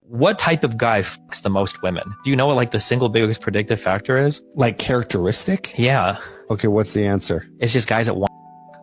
What type of guy fucks the most women? Do you know what like the single biggest predictive factor is? Like characteristic? Yeah. Okay, what's the answer? It's just guys that want.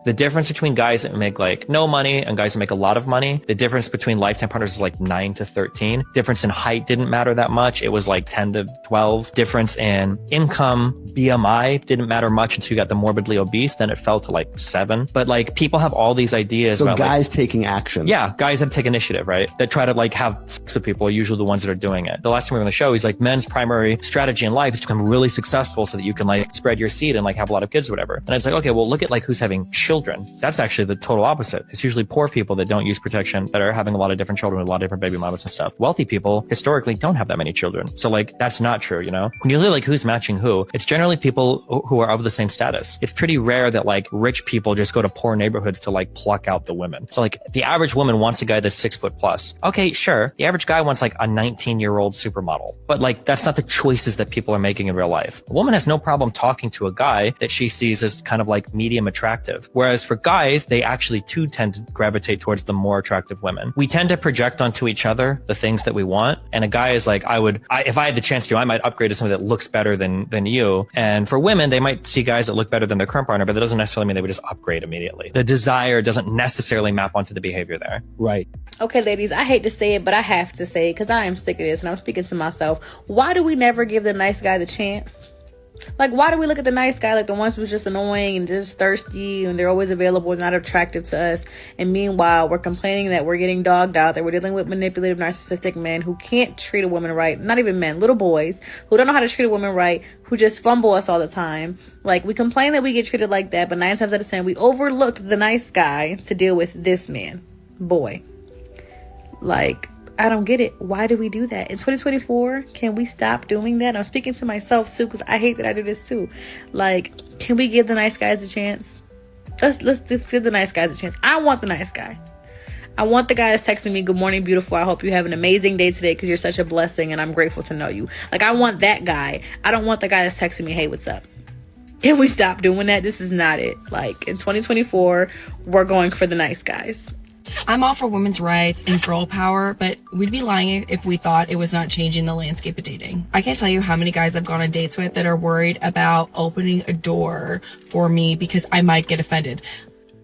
The difference between guys that make like no money and guys that make a lot of money, the difference between lifetime partners is like 9 to 13. Difference in height didn't matter that much. It was like 10 to 12. Difference in income, BMI didn't matter much until you got the morbidly obese. Then it fell to like 7. But like people have all these ideas. So about guys like, taking action. Yeah, guys that take initiative, right? That try to like have sex with people are usually the ones that are doing it. The last time we were on the show, he's like, men's primary strategy in life is to become really successful so that you can like spread your seed and like have a lot of kids or whatever. And it's like, okay, well, look at like who's having children. That's actually the total opposite. It's usually poor people that don't use protection that are having a lot of different children with a lot of different baby mamas and stuff. Wealthy people historically don't have that many children. So like, that's not true, you know? When you look at like who's matching who, it's generally people who are of the same status. It's pretty rare that like rich people just go to poor neighborhoods to like pluck out the women. So like the average woman wants a guy that's 6 foot plus. Okay, sure. The average guy wants like a 19-year-old supermodel, but like, that's not the choices that people are making in real life. A woman has no problem talking to a guy that she sees as kind of like medium attractive. Whereas for guys, they actually too tend to gravitate towards the more attractive women. We tend to project onto each other the things that we want. And a guy is like, if I had the chance to, I might upgrade to something that looks better than you. And for women, they might see guys that look better than their current partner, but that doesn't necessarily mean they would just upgrade immediately. The desire doesn't necessarily map onto the behavior there. Right. Okay, ladies, I hate to say it, but I have to say it because I am sick of this and I'm speaking to myself. Why do we never give the nice guy the chance? Like, why do we look at the nice guy like the ones who's just annoying and just thirsty and they're always available and not attractive to us? And meanwhile, we're complaining that we're getting dogged out, that we're dealing with manipulative, narcissistic men who can't treat a woman right. Not even men, little boys who don't know how to treat a woman right, who just fumble us all the time. Like, we complain that we get treated like that, but 9 times out of 10, we overlooked the nice guy to deal with this man. Boy. Like, I don't get it. Why do we do that? In 2024, can we stop doing that? I'm speaking to myself too, because I hate that I do this too. Like, can we give the nice guys a chance? Let's give the nice guys a chance. I want the nice guy. I want the guy that's texting me, "Good morning, beautiful. I hope you have an amazing day today because you're such a blessing and I'm grateful to know you." Like, I want that guy. I don't want the guy that's texting me, "Hey, what's up?" Can we stop doing that? This is not it. Like, in 2024, we're going for the nice guys. I'm all for women's rights and girl power, but we'd be lying if we thought it was not changing the landscape of dating. I can't tell you how many guys I've gone on dates with that are worried about opening a door for me because I might get offended.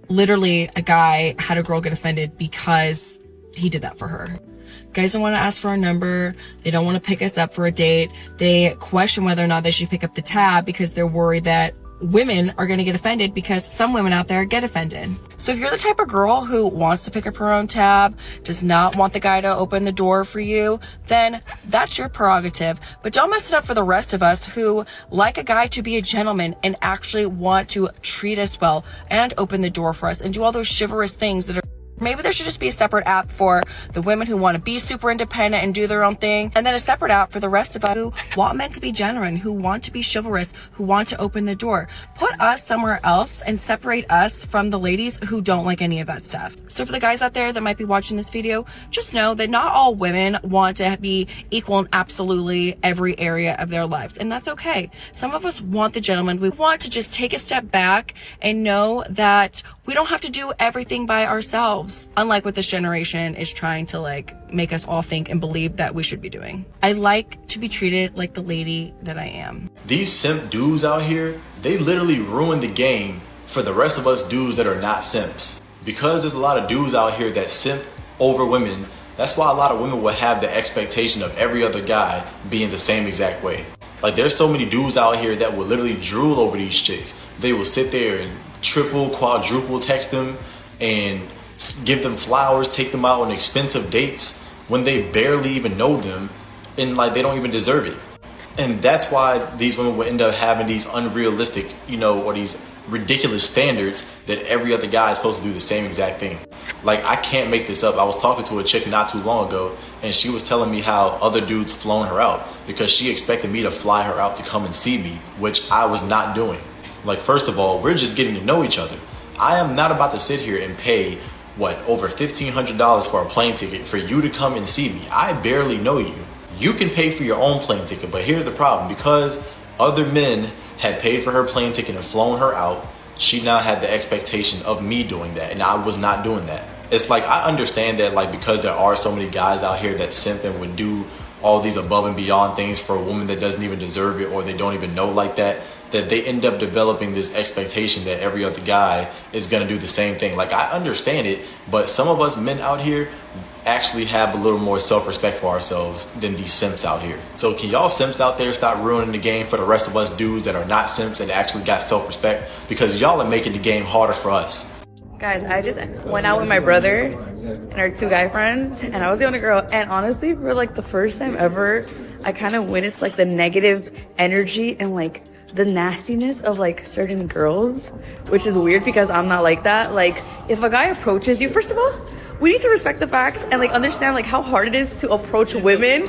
Literally, a guy had a girl get offended because he did that for her. Guys don't want to ask for our number. They don't want to pick us up for a date. They question whether or not they should pick up the tab because they're worried that women are going to get offended because some women out there get offended. So if you're the type of girl who wants to pick up her own tab, does not want the guy to open the door for you, then that's your prerogative. But don't mess it up for the rest of us who like a guy to be a gentleman and actually want to treat us well and open the door for us and do all those chivalrous things that are. Maybe there should just be a separate app for the women who want to be super independent and do their own thing, and then a separate app for the rest of us who want men to be genuine, who want to be chivalrous, who want to open the door. Put us somewhere else and separate us from the ladies who don't like any of that stuff. So for the guys out there that might be watching this video, just know that not all women want to be equal in absolutely every area of their lives, and that's okay. Some of us want the gentleman. We want to just take a step back and know that we don't have to do everything by ourselves, unlike what this generation is trying to like make us all think and believe that we should be doing. I like to be treated like the lady that I am. These simp dudes out here, they literally ruin the game for the rest of us dudes that are not simps. Because there's a lot of dudes out here that simp over women, that's why a lot of women will have the expectation of every other guy being the same exact way. Like, there's so many dudes out here that will literally drool over these chicks. They will sit there and triple, quadruple text them and give them flowers, take them out on expensive dates when they barely even know them and like they don't even deserve it. And that's why these women will end up having these unrealistic, or these ridiculous standards that every other guy is supposed to do the same exact thing. Like, I can't make this up. I was talking to a chick not too long ago and she was telling me how other dudes flown her out because she expected me to fly her out to come and see me, which I was not doing. Like, first of all, we're just getting to know each other. I am not about to sit here and pay, over $1,500 for a plane ticket for you to come and see me. I barely know you. You can pay for your own plane ticket, but here's the problem. Because other men had paid for her plane ticket and flown her out, she now had the expectation of me doing that, and I was not doing that. it's like I understand that, like, because there are so many guys out here that simp and would do all these above and beyond things for a woman that doesn't even deserve it, or they don't even know like that they end up developing this expectation that every other guy is going to do the same thing. Like, I understand it, but some of us men out here actually have a little more self-respect for ourselves than these simps out here. So can y'all simps out there stop ruining the game for the rest of us dudes that are not simps and actually got self-respect? Because y'all are making the game harder for us. Guys, I just went out with my brother and our 2 guy friends, and I was the only girl. And honestly, for like the first time ever, I kind of witnessed like the negative energy and like the nastiness of like certain girls, which is weird because I'm not like that. Like, if a guy approaches you, first of all, we need to respect the fact and like understand like how hard it is to approach women,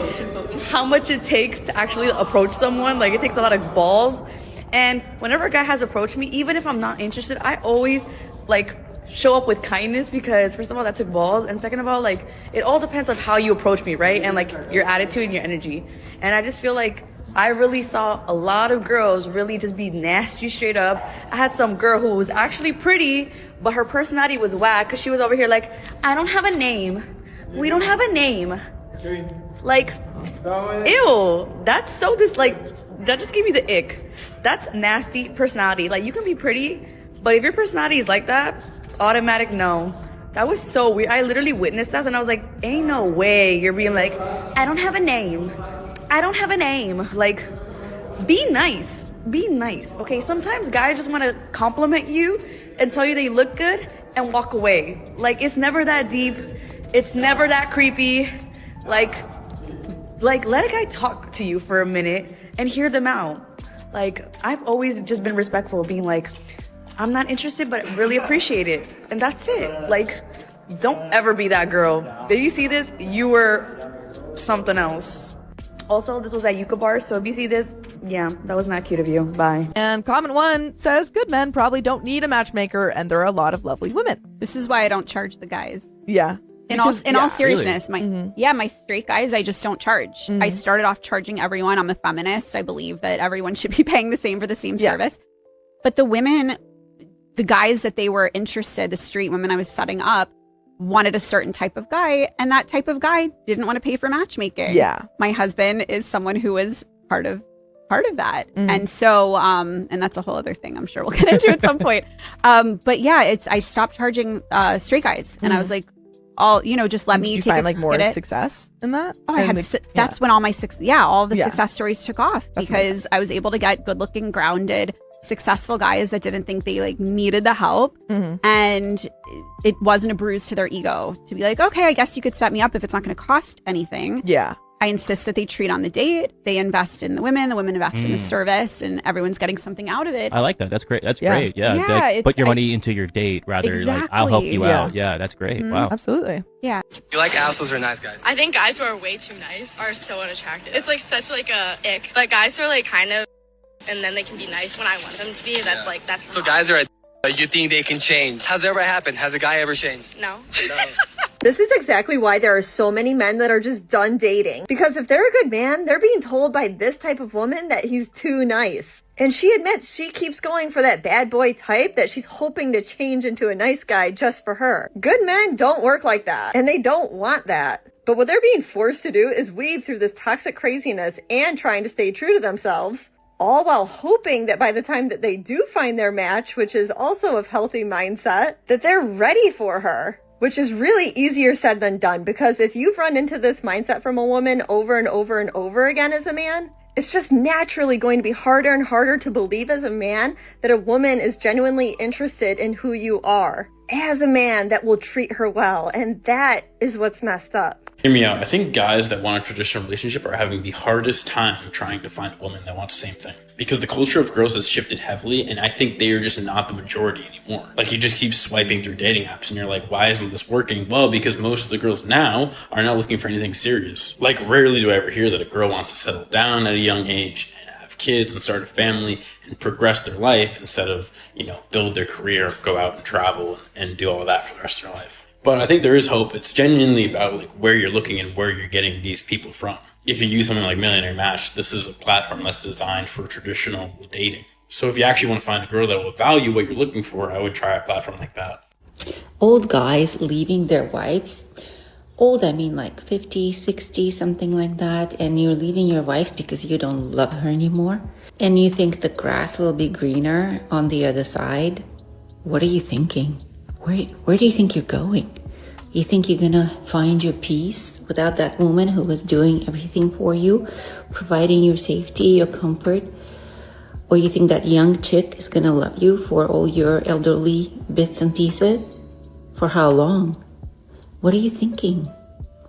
how much it takes to actually approach someone. Like, it takes a lot of balls. And whenever a guy has approached me, even if I'm not interested, I always like show up with kindness, because first of all, that took balls, and second of all, like, it all depends on how you approach me, right? And like your attitude and your energy. And I just feel like I really saw a lot of girls really just be nasty straight up. I had some girl who was actually pretty, but her personality was whack, because she was over here like, I don't have a name. We don't have a name. Like, ew, that's so that just gave me the ick. That's nasty personality. Like, you can be pretty, but if your personality is like that, automatic no. That was so weird. I literally witnessed that, and I was like, ain't no way you're being like, I don't have a name. I don't have a name. Like, be nice. Be nice, okay? Sometimes guys just want to compliment you and tell you they look good and walk away. Like, it's never that deep. It's never that creepy. Like let a guy talk to you for a minute and hear them out. Like, I've always just been respectful, being like, I'm not interested, but really appreciate it. And that's it. Like, don't ever be that girl. If you see this, you were something else. Also, this was at Yucca Bar, so if you see this, yeah, that was not cute of you. Bye. And comment 1 says, good men probably don't need a matchmaker, and there are a lot of lovely women. This is why I don't charge the guys. Yeah. In all seriousness, my straight guys, I just don't charge. I started off charging everyone. I'm a feminist. I believe that everyone should be paying the same for the same service. But the women, the guys that they were interested, the street women I was setting up, wanted a certain type of guy, and that type of guy didn't want to pay for matchmaking. Yeah. My husband is someone who was part of that. And so, and that's a whole other thing I'm sure we'll get into at some point. But yeah, I stopped charging straight guys, and I was like, just let me take find like more success in that. Oh, I had that's when all my success stories took off, because I was able to get good looking, grounded, successful guys that didn't think they like needed the help, and it wasn't a bruise to their ego to be like, okay, I guess you could set me up if it's not going to cost anything. I insist that they treat on the date, they invest in the women invest in the service, and everyone's getting somting out of it. I like that. That's great. That's great. Yeah. Like, put your money into your date rather. Like, I'll help you out. Yeah, that's great. Wow. Absolutely. Yeah. You like assholes or nice guys? I think guys who are way too nice are so unattractive. It's like such like a ick. Like, guys who are like kind of, and then they can be nice when I want them to be. That's like, that's so guys are you think they can change. Has it ever happened? Has a guy ever changed? No. This is exactly why there are so many men that are just done dating. Because if they're a good man, they're being told by this type of woman that he's too nice. And she admits she keeps going for that bad boy type that she's hoping to change into a nice guy just for her. Good men don't work like that, and they don't want that. But what they're being forced to do is weave through this toxic craziness and trying to stay true to themselves, all while hoping that by the time that they do find their match, which is also a healthy mindset, that they're ready for her. Which is really easier said than done, because if you've run into this mindset from a woman over and over and over again as a man, it's just naturally going to be harder and harder to believe as a man that a woman is genuinely interested in who you are as a man that will treat her well. And that is what's messed up. Hear me out. I think guys that want a traditional relationship are having the hardest time trying to find a woman that wants the same thing. Because the culture of girls has shifted heavily, and I think they are just not the majority anymore. Like, you just keep swiping through dating apps, and you're like, why isn't this working? Well, because most of the girls now are not looking for anything serious. Like, rarely do I ever hear that a girl wants to settle down at a young age and have kids and start a family and progress their life instead of, build their career, go out and travel and do all of that for the rest of their life. But I think there is hope. It's genuinely about like where you're looking and where you're getting these people from. If you use something like Millionaire Match, this is a platform that's designed for traditional dating. So if you actually want to find a girl that will value what you're looking for, I would try a platform like that. Old guys leaving their wives. Old, I mean like 50, 60, something like that. And you're leaving your wife because you don't love her anymore. And you think the grass will be greener on the other side. What are you thinking? Where do you think you're going? You think you're gonna find your peace without that woman who was doing everything for you, providing your safety, your comfort? Or you think that young chick is gonna love you for all your elderly bits and pieces? For how long? What are you thinking?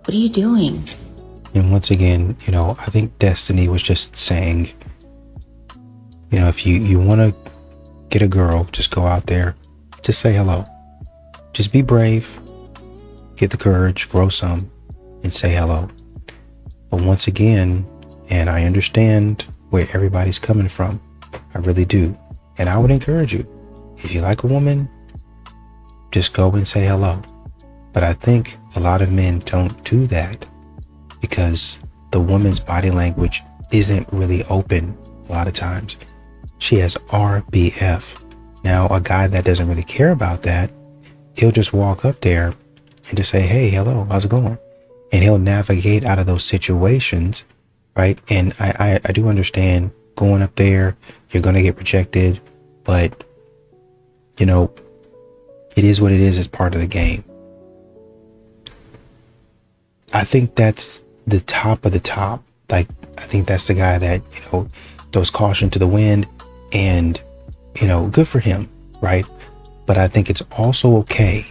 What are you doing? And once again, I think Destiny was just saying, if you want to get a girl, just go out there, just say hello. Just be brave, get the courage, grow some, and say hello. But once again, and I understand where everybody's coming from, I really do. And I would encourage you, if you like a woman, just go and say hello. But I think a lot of men don't do that because the woman's body language isn't really open a lot of times. She has RBF. Now, a guy that doesn't really care about that, he'll just walk up there and just say, hey, hello, how's it going? And he'll navigate out of those situations, right? And I do understand going up there, you're going to get rejected, but, it is what it is. It's part of the game. I think that's the top of the top. Like, I think that's the guy that, throws caution to the wind and, good for him, right? But I think it's also okay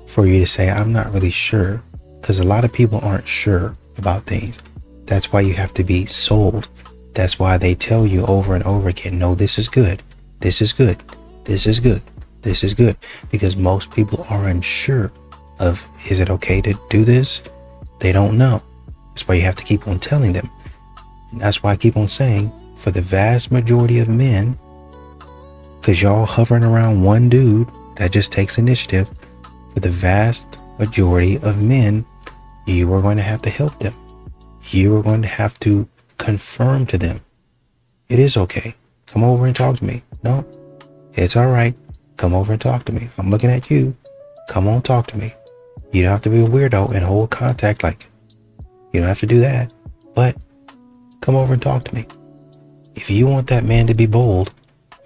for you to say, I'm not really sure, because a lot of people aren't sure about things. That's why you have to be sold. That's why they tell you over and over again, no, this is good. This is good. This is good. This is good. Because most people are unsure of, is it okay to do this? They don't know. That's why you have to keep on telling them. And that's why I keep on saying, for the vast majority of men, because y'all hovering around one dude that just takes initiative, for the vast majority of men, you are going to have to help them. You are going to have to confirm to them, it is okay. Come over and talk to me. No, it's all right. Come over and talk to me. I'm looking at you. Come on, talk to me. You don't have to be a weirdo and hold contact like, you don't have to do that, but come over and talk to me. If you want that man to be bold,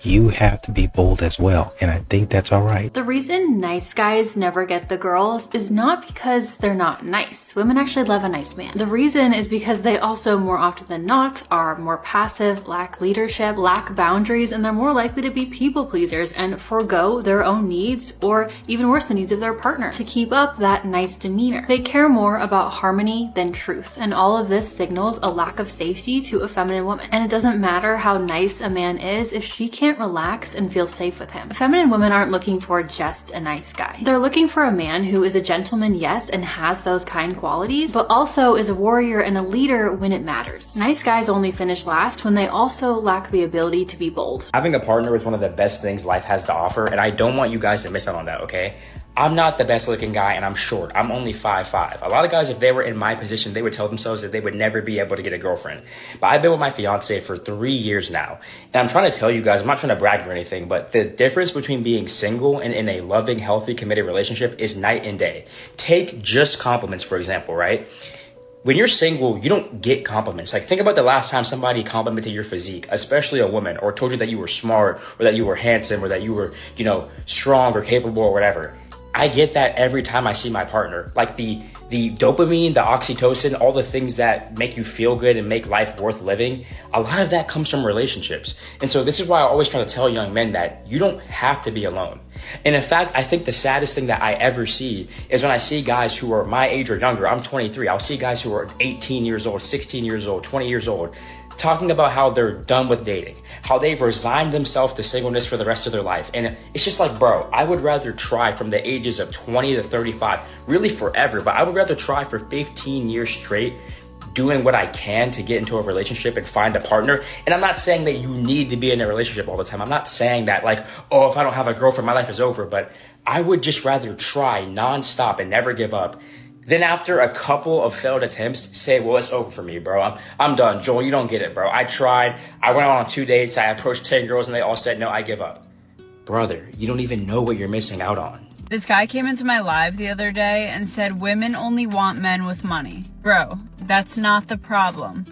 you have to be bold as well. And I think that's all right. The reason nice guys never get the girls is not because they're not nice. Women actually love a nice man. The reason is because they also more often than not are more passive, lack leadership, lack boundaries, and they're more likely to be people pleasers and forego their own needs, or even worse, the needs of their partner, to keep up that nice demeanor. They care more about harmony than truth, and all of this signals a lack of safety to a feminine woman. And it doesn't matter how nice a man is if she can't relax and feel safe with him. Feminine women aren't looking for just a nice guy. They're looking for a man who is a gentleman, yes, and has those kind qualities, but also is a warrior and a leader when it matters. Nice guys only finish last when they also lack the ability to be bold. Having a partner is one of the best things life has to offer, and I don't want you guys to miss out on that, okay? I'm not the best looking guy and I'm short. I'm only 5'5". A lot of guys, if they were in my position, they would tell themselves that they would never be able to get a girlfriend. But I've been with my fiance for 3 years now. And I'm trying to tell you guys, I'm not trying to brag or anything, but the difference between being single and in a loving, healthy, committed relationship is night and day. Take just compliments, for example, right? When you're single, you don't get compliments. Like, think about the last time somebody complimented your physique, especially a woman, or told you that you were smart, or that you were handsome, or that you were, strong or capable or whatever. I get that every time I see my partner. Like the dopamine, the oxytocin, all the things that make you feel good and make life worth living, a lot of that comes from relationships. And so this is why I always try to tell young men that you don't have to be alone. And in fact, I think the saddest thing that I ever see is when I see guys who are my age or younger. I'm 23. I'll see guys who are 18 years old, 16 years old, 20 years old, talking about how they're done with dating, how they've resigned themselves to singleness for the rest of their life. And it's just like, bro, I would rather try from the ages of 20 to 35, really forever, but I would rather try for 15 years straight doing what I can to get into a relationship and find a partner. And I'm not saying that you need to be in a relationship all the time. I'm not saying that like, oh, if I don't have a girlfriend, my life is over. But I would just rather try nonstop and never give up. Then after a couple of failed attempts, say, well, it's over for me, bro. I'm done. Joel, you don't get it, bro. I tried. I went on 2 dates. I approached 10 girls and they all said, no, I give up. Brother, you don't even know what you're missing out on. This guy came into my live the other day and said women only want men with money. Bro, that's not the problem.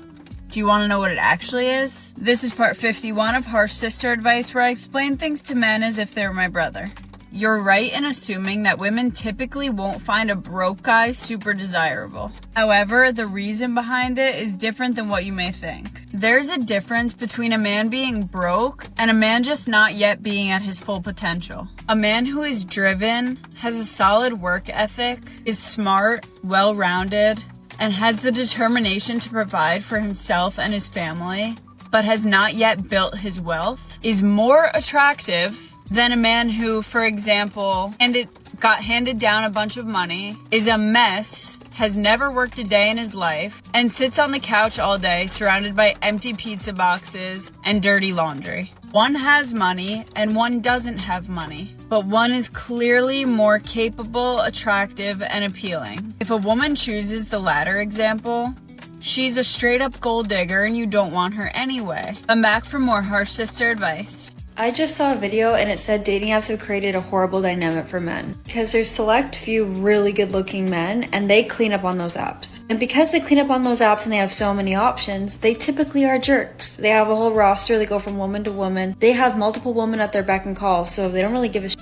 Do you want to know what it actually is? This is part 51 of Harsh Sister Advice, where I explain things to men as if they were my brother. You're right in assuming that women typically won't find a broke guy super desirable. However, the reason behind it is different than what you may think. There's a difference between a man being broke and a man just not yet being at his full potential. A man who is driven, has a solid work ethic, is smart, well-rounded, and has the determination to provide for himself and his family, but has not yet built his wealth, is more attractive than a man who, for example, got handed down a bunch of money, is a mess, has never worked a day in his life, and sits on the couch all day surrounded by empty pizza boxes and dirty laundry. One has money and one doesn't have money, but one is clearly more capable, attractive, and appealing. If a woman chooses the latter example, she's a straight up gold digger and you don't want her anyway. I'm back for more Harsh Sister Advice. I just saw a video and it said dating apps have created a horrible dynamic for men because there's select few really good looking men and they clean up on those apps. And because they clean up on those apps and they have so many options, they typically are jerks. They have a whole roster, they go from woman to woman. They have multiple women at their beck and call, so they don't really give a shit.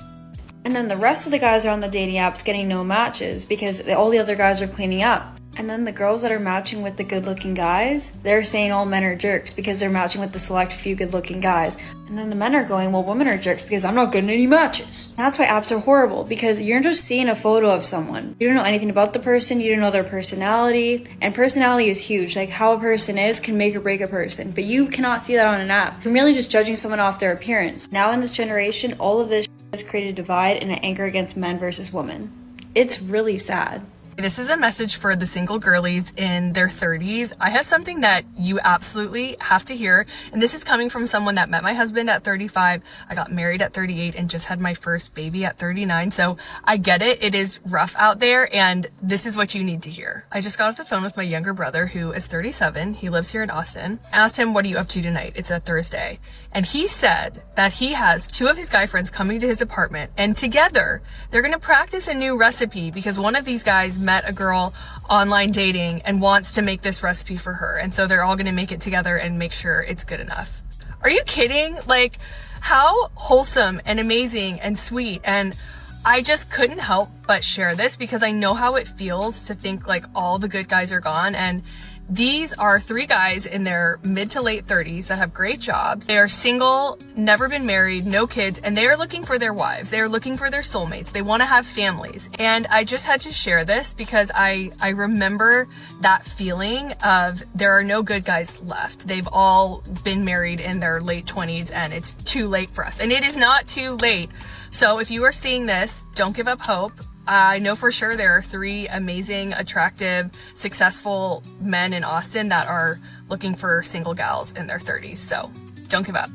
And then the rest of the guys are on the dating apps getting no matches because all the other guys are cleaning up. And then the girls that are matching with the good-looking guys, they're saying all men are jerks because they're matching with the select few good-looking guys. And then the men are going, well, women are jerks because I'm not getting any matches. That's why apps are horrible, because you're just seeing a photo of someone. You don't know anything about the person, you don't know their personality, and personality is huge. Like, how a person is can make or break a person, but you cannot see that on an app. You're merely just judging someone off their appearance. Now in this generation, all of this has created a divide and an anger against men versus women. It's really sad. This is a message for the single girlies in their 30s. I have something that you absolutely have to hear, and this is coming from someone that met my husband at 35. I got married at 38 and just had my first baby at 39. So I get it. It is rough out there, and this is what you need to hear. I just got off the phone with my younger brother, who is 37. He lives here in Austin. I asked him, what are you up to tonight? It's a Thursday. And he said that he has two of his guy friends coming to his apartment, and together they're going to practice a new recipe because one of these guys met a girl online dating and wants to make this recipe for her. And so they're all going to make it together and make sure it's good enough. Are you kidding? Like, how wholesome and amazing and sweet. And I just couldn't help but share this because I know how it feels to think like all the good guys are gone. And these are three guys in their mid to late 30s that have great jobs. They are single, never been married, no kids, and they are looking for their wives. They are looking for their soulmates. They want to have families. And I just had to share this because I remember that feeling of there are no good guys left. They've all been married in their late 20s and it's too late for us. And it is not too late. So if you are seeing this, don't give up hope. I know for sure there are three amazing, attractive, successful men in Austin that are looking for single gals in their 30s. So don't give up.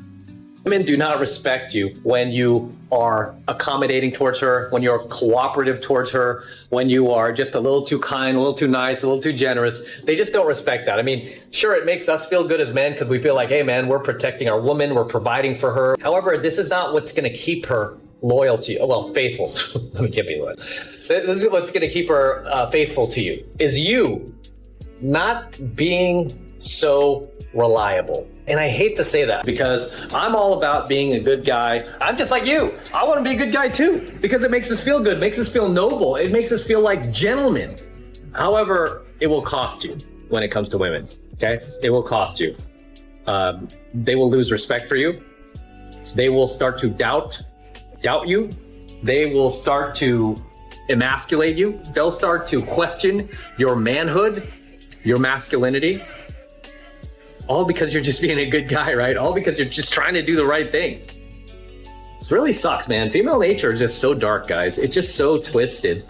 Women do not respect you when you are accommodating towards her, when you're cooperative towards her, when you are just a little too kind, a little too nice, a little too generous. They just don't respect that. I mean, sure, it makes us feel good as men because we feel like, hey, man, we're protecting our woman, we're providing for her. However, this is not what's going to keep her loyal to you. Well, faithful. Let me give you loyal. This is what's going to keep her faithful to you, is you not being so reliable. And I hate to say that because I'm all about being a good guy. I'm just like you. I want to be a good guy too because it makes us feel good, makes us feel noble. It makes us feel like gentlemen. However, it will cost you when it comes to women, okay? It will cost you. They will lose respect for you. They will start to doubt you. They will start to emasculate you. They'll start to question your manhood, your masculinity. All because you're just being a good guy, right? All because you're just trying to do the right thing. It really sucks, man. Female nature is just so dark, guys. It's just so twisted.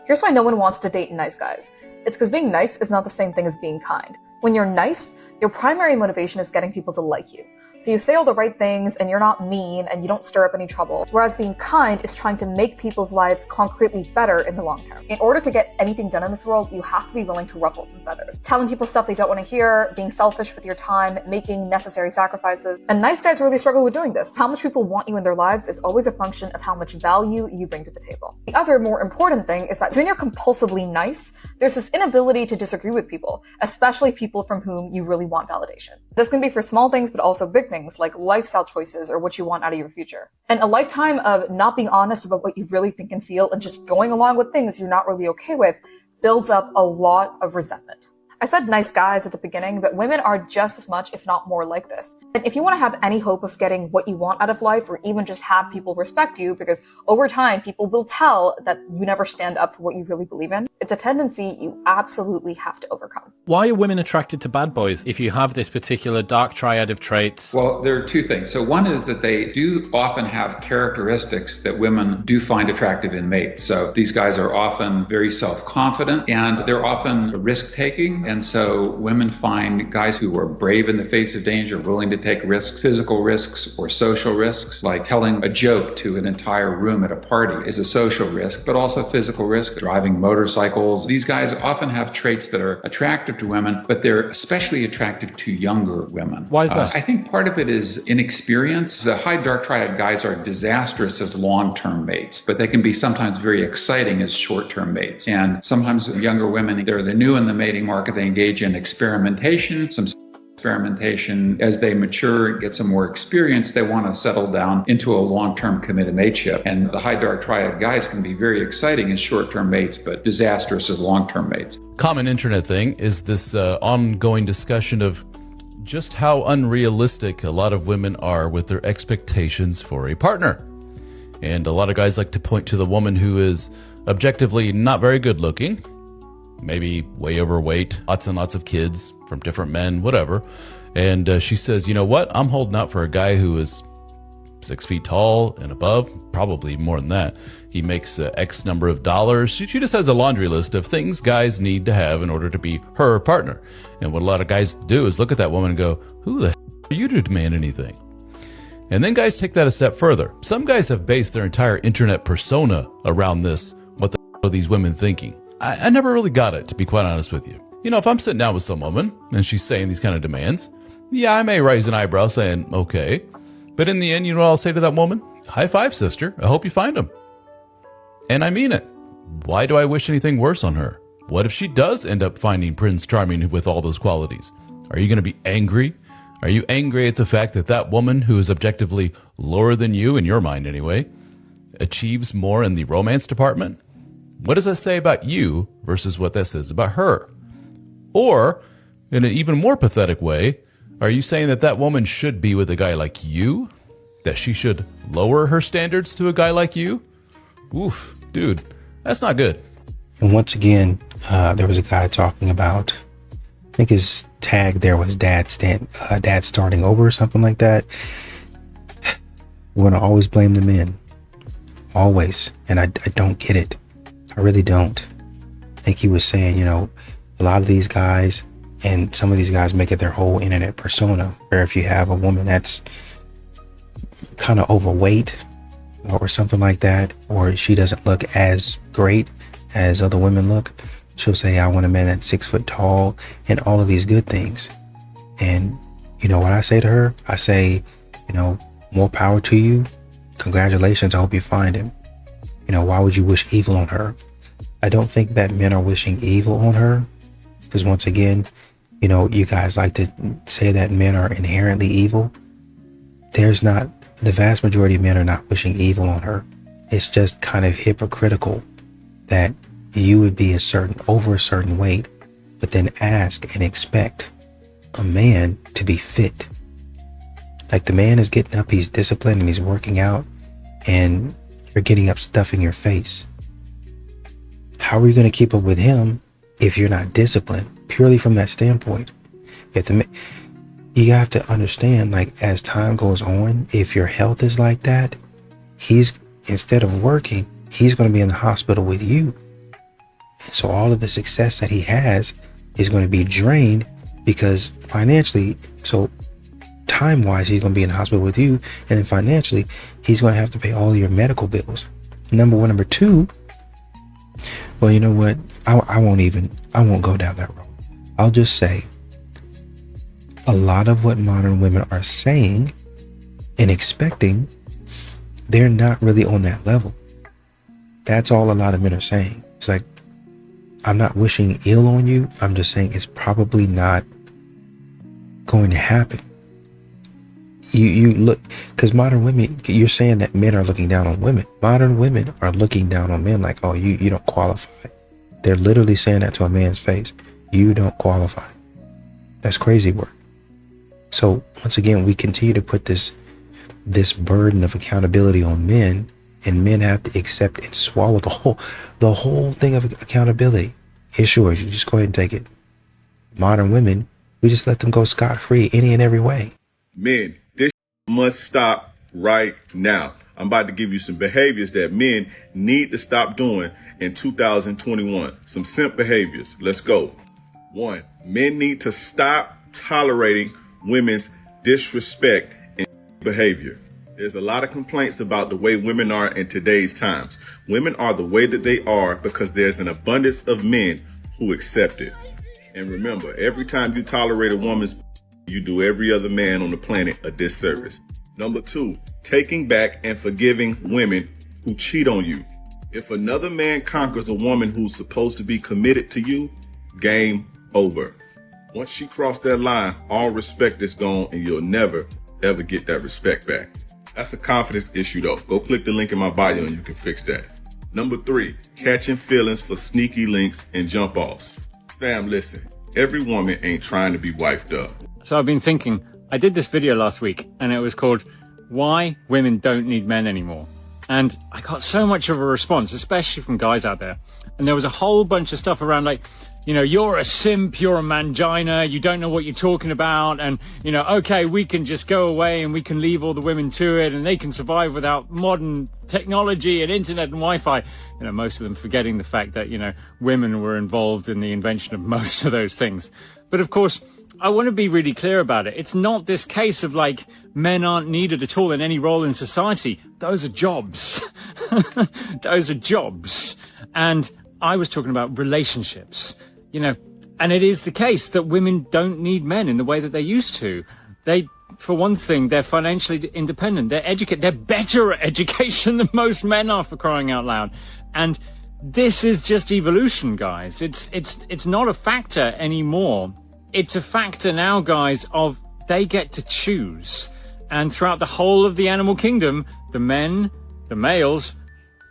Here's why no one wants to date nice guys. It's because being nice is not the same thing as being kind. When you're nice, your primary motivation is getting people to like you. So you say all the right things and you're not mean and you don't stir up any trouble. Whereas being kind is trying to make people's lives concretely better in the long term. In order to get anything done in this world, you have to be willing to ruffle some feathers. Telling people stuff they don't want to hear, being selfish with your time, making necessary sacrifices. And nice guys really struggle with doing this. How much people want you in their lives is always a function of how much value you bring to the table. The other more important thing is that when you're compulsively nice, there's this inability to disagree with people, especially people from whom you really want validation. This can be for small things, but also big things like lifestyle choices or what you want out of your future. And a lifetime of not being honest about what you really think and feel and just going along with things you're not really okay with builds up a lot of resentment. I said nice guys at the beginning, but women are just as much, if not more, like this. And if you want to have any hope of getting what you want out of life, or even just have people respect you, because over time people will tell that you never stand up for what you really believe in, it's a tendency you absolutely have to overcome. Why are women attracted to bad boys if you have this particular dark triad of traits? Well, there are two things. So one is that they do often have characteristics that women do find attractive in mates. So these guys are often very self-confident and they're often risk-taking. And so women find guys who are brave in the face of danger, willing to take risks, physical risks or social risks, like telling a joke to an entire room at a party is a social risk, but also physical risk, driving motorcycles. These guys often have traits that are attractive to women, but they're especially attractive to younger women. Why is that? I think part of it is inexperience. The high dark triad guys are disastrous as long-term mates, but they can be sometimes very exciting as short-term mates. And sometimes younger women, they're new in the mating market. They engage in experimentation, some experimentation. As they mature, get some more experience, they want to settle down into a long-term committed mateship. And the high dark triad guys can be very exciting as short-term mates, but disastrous as long-term mates. Common internet thing is this ongoing discussion of just how unrealistic a lot of women are with their expectations for a partner. And a lot of guys like to point to the woman who is objectively not very good looking, maybe way overweight, lots and lots of kids from different men, whatever. And she says, you know what? I'm holding out for a guy who is 6 feet tall and above, probably more than that. He makes X number of dollars. She just has a laundry list of things guys need to have in order to be her partner. And what a lot of guys do is look at that woman and go, who the hell are you to demand anything? And then guys take that a step further. Some guys have based their entire internet persona around this. What the hell are these women thinking? I never really got it, to be quite honest with you. You know, if I'm sitting down with some woman and she's saying these kind of demands, yeah, I may raise an eyebrow saying, okay. But in the end, you know what I'll say to that woman? High five, sister. I hope you find him. And I mean it. Why do I wish anything worse on her? What if she does end up finding Prince Charming with all those qualities? Are you going to be angry? Are you angry at the fact that that woman who is objectively lower than you, in your mind anyway, achieves more in the romance department? What does that say about you versus what that says about her? Or, in an even more pathetic way, are you saying that that woman should be with a guy like you? That she should lower her standards to a guy like you? Oof, dude, that's not good. And once again, there was a guy talking about, I think his tag there was dad starting over or something like that. We're going to always blame the men. Always. And I don't get it. I really don't. I think he was saying, you know, a lot of these guys and some of these guys make it their whole internet persona, where if you have a woman that's kind of overweight or something like that, or she doesn't look as great as other women look, she'll say, I want a man that's 6 foot tall and all of these good things. And you know what I say to her? I say, you know, more power to you. Congratulations. I hope you find him. You know, why would you wish evil on her? I don't think that men are wishing evil on her, because once again, you know, you guys like to say that men are inherently evil. The vast majority of men are not wishing evil on her. It's just kind of hypocritical that you would be over a certain weight, but then ask and expect a man to be fit. Like the man is getting up, he's disciplined and he's working out, and you're getting up stuffing your face. How are you going to keep up with him if you're not disciplined? Purely from that standpoint. You have to understand, like, as time goes on, if your health is like that, instead of working, he's going to be in the hospital with you. And so all of the success that he has is going to be drained because financially, so time-wise, he's going to be in the hospital with you, and then financially, he's going to have to pay all your medical bills. Number one. Number two, well, you know what? I won't go down that road. I'll just say a lot of what modern women are saying and expecting, they're not really on that level. That's all a lot of men are saying. It's like, I'm not wishing ill on you. I'm just saying it's probably not going to happen. You look, because modern women, you're saying that men are looking down on women. Modern women are looking down on men like, oh, you don't qualify. They're literally saying that to a man's face. You don't qualify. That's crazy work. So once again, we continue to put this burden of accountability on men, and men have to accept and swallow the whole thing of accountability. It's yours. You just go ahead and take it. Modern women, we just let them go scot-free any and every way. Men, this must stop right now. I'm about to give you some behaviors that men need to stop doing in 2021. Some simp behaviors. Let's go. 1, men need to stop tolerating women's disrespect and behavior. There's a lot of complaints about the way women are in today's times. Women are the way that they are because there's an abundance of men who accept it. And remember, every time you tolerate a woman's, you do every other man on the planet a disservice. Number 2, taking back and forgiving women who cheat on you. If another man conquers a woman who's supposed to be committed to you, game over. Once she crossed that line, all respect is gone and you'll never, ever get that respect back. That's a confidence issue though. Go click the link in my bio and you can fix that. Number 3, catching feelings for sneaky links and jump offs. Fam, listen, every woman ain't trying to be wifed up. So I've been thinking, I did this video last week and it was called Why Women Don't Need Men Anymore. And I got so much of a response, especially from guys out there. And there was a whole bunch of stuff around like, you know, you're a simp, you're a mangina, you don't know what you're talking about. And, you know, okay, we can just go away and we can leave all the women to it and they can survive without modern technology and internet and Wi-Fi. You know, most of them forgetting the fact that, you know, women were involved in the invention of most of those things. But of course, I want to be really clear about it. It's not this case of like men aren't needed at all in any role in society. Those are jobs. Those are jobs. And I was talking about relationships. You know, and it is the case that women don't need men in the way that they used to. They, for one thing, they're financially independent. They're educated. They're better at education than most men are, for crying out loud. And this is just evolution, guys. It's not a factor anymore. It's a factor now, guys, of they get to choose. And throughout the whole of the animal kingdom, the men, the males,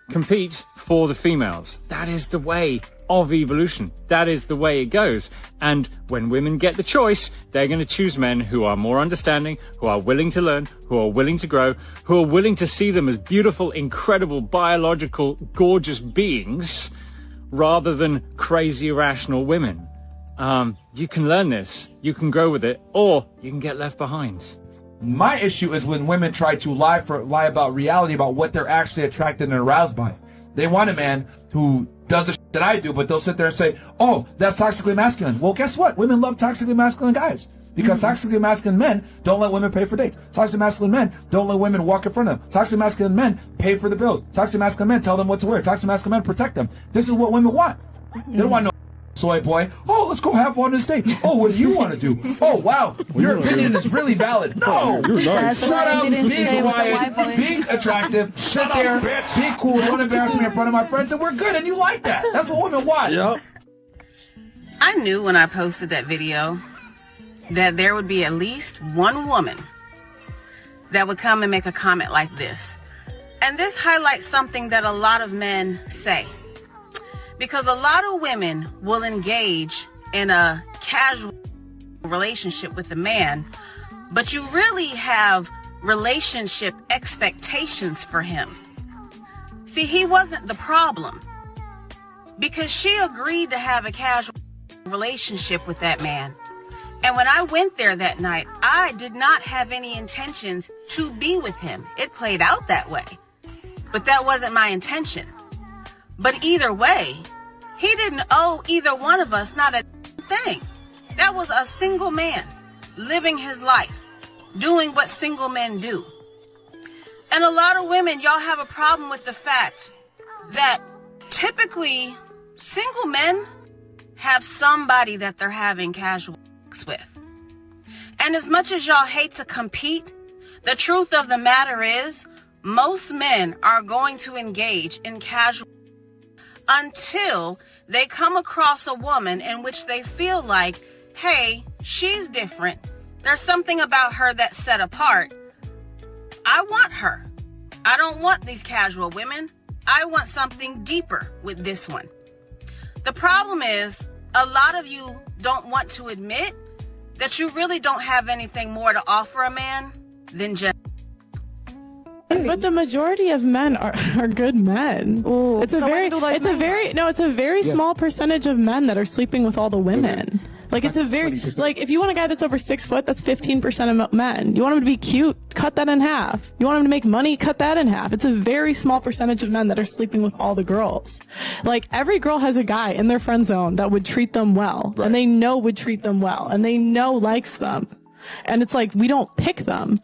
compete for the females. That is the way of evolution. That is the way it goes. And when women get the choice, they're going to choose men who are more understanding, who are willing to learn, who are willing to grow, who are willing to see them as beautiful, incredible, biological, gorgeous beings, rather than crazy, irrational women. You can learn this, you can grow with it, or you can get left behind. My issue is when women try to lie about reality, about what they're actually attracted and aroused by. They want a man who does the shit that I do, but they'll sit there and say, oh, that's toxically masculine. Well, guess what? Women love toxically masculine guys. Because toxically masculine men don't let women pay for dates. Toxic masculine men don't let women walk in front of them. Toxic masculine men pay for the bills. Toxic masculine men tell them what to wear. Toxic masculine men protect them. This is what women want. They don't want no soy boy. Oh, let's go have fun this day. Oh, what do you want to do? Oh, wow. Your opinion is really valid. No. Shut up. Be quiet. Be attractive. Sit there. Be cool. Don't embarrass me in front of my friends. And we're good. And you like that. That's what women want. Yep. I knew when I posted that video that there would be at least one woman that would come and make a comment like this. And this highlights something that a lot of men say. Because a lot of women will engage in a casual relationship with a man, but you really have relationship expectations for him. See, he wasn't the problem because she agreed to have a casual relationship with that man. And when I went there that night, I did not have any intentions to be with him. It played out that way, but that wasn't my intention. But either way, he didn't owe either one of us not a thing. That was a single man living his life, doing what single men do. And a lot of women, y'all have a problem with the fact that typically single men have somebody that they're having casual sex with. And as much as y'all hate to compete, the truth of the matter is most men are going to engage in casual until they come across a woman in which they feel like, hey, she's different. There's something about her that's set apart. I want her. I don't want these casual women. I want something deeper with this one. The problem is, a lot of you don't want to admit that you really don't have anything more to offer a man than just. But the majority of men are good men. Ooh, it's a very small percentage of men that are sleeping with all the women. Like it's a very, like if you want a guy that's over 6 foot, that's 15% of men. You want him to be cute, cut that in half. You want him to make money, cut that in half. It's a very small percentage of men that are sleeping with all the girls. Like every girl has a guy in their friend zone that would treat them well, and they know would treat them well, and they know likes them. And it's like, we don't pick them.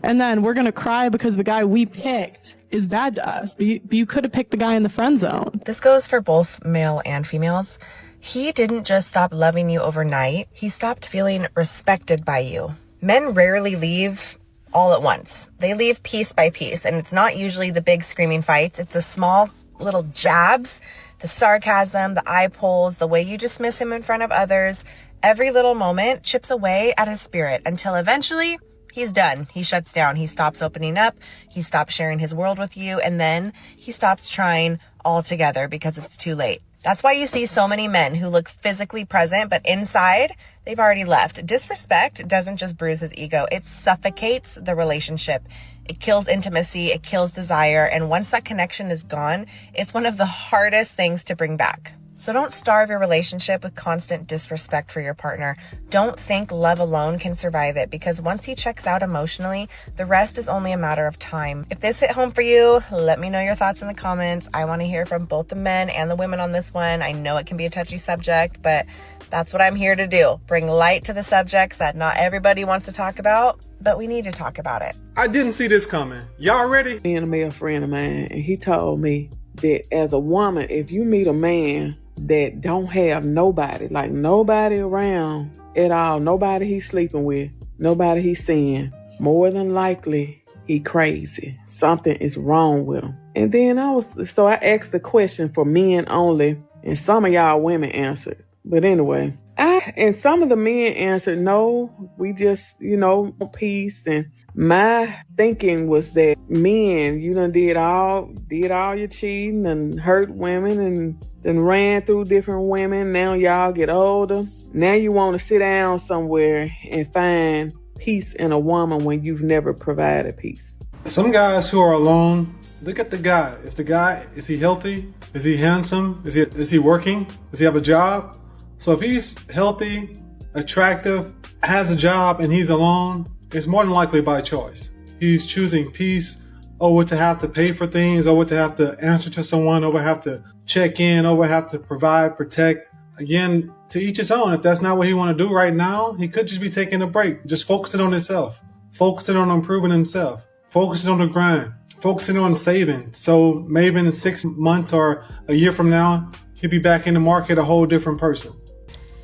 And then we're going to cry because the guy we picked is bad to us. But you could have picked the guy in the friend zone. This goes for both male and females. He didn't just stop loving you overnight. He stopped feeling respected by you. Men rarely leave all at once. They leave piece by piece. And it's not usually the big screaming fights. It's the small little jabs, the sarcasm, the eye pulls, the way you dismiss him in front of others. Every little moment chips away at his spirit until eventually he's done. He shuts down. He stops opening up. He stops sharing his world with you. And then he stops trying altogether because it's too late. That's why you see so many men who look physically present, but inside, they've already left. Disrespect doesn't just bruise his ego. It suffocates the relationship. It kills intimacy. It kills desire. And once that connection is gone, it's one of the hardest things to bring back. So don't starve your relationship with constant disrespect for your partner. Don't think love alone can survive it, because once he checks out emotionally, the rest is only a matter of time. If this hit home for you, let me know your thoughts in the comments. I want to hear from both the men and the women on this one. I know it can be a touchy subject, but that's what I'm here to do. Bring light to the subjects that not everybody wants to talk about, but we need to talk about it. I didn't see this coming. Y'all ready? Me and a male friend of mine, and he told me that as a woman, if you meet a man that don't have nobody, like nobody around at all, nobody he's sleeping with, nobody he's seeing, more than likely he crazy. Something is wrong with him. And then I asked the question for men only, and some of y'all women answered. But anyway, and some of the men answered, no, we just, want peace. And my thinking was that men, you done did all your cheating and hurt women and then ran through different women. Now y'all get older. Now you want to sit down somewhere and find peace in a woman when you've never provided peace. Some guys who are alone, look at the guy. Is he healthy? Is he handsome? Is he working? Does he have a job? So if he's healthy, attractive, has a job, and he's alone, it's more than likely by choice. He's choosing peace over to have to pay for things, over to have to answer to someone, over have to check in, over have to provide, protect. Again, to each his own. If that's not what he want to do right now, he could just be taking a break, just focusing on himself, focusing on improving himself, focusing on the grind, focusing on saving. So maybe in 6 months or a year from now, he'll be back in the market a whole different person.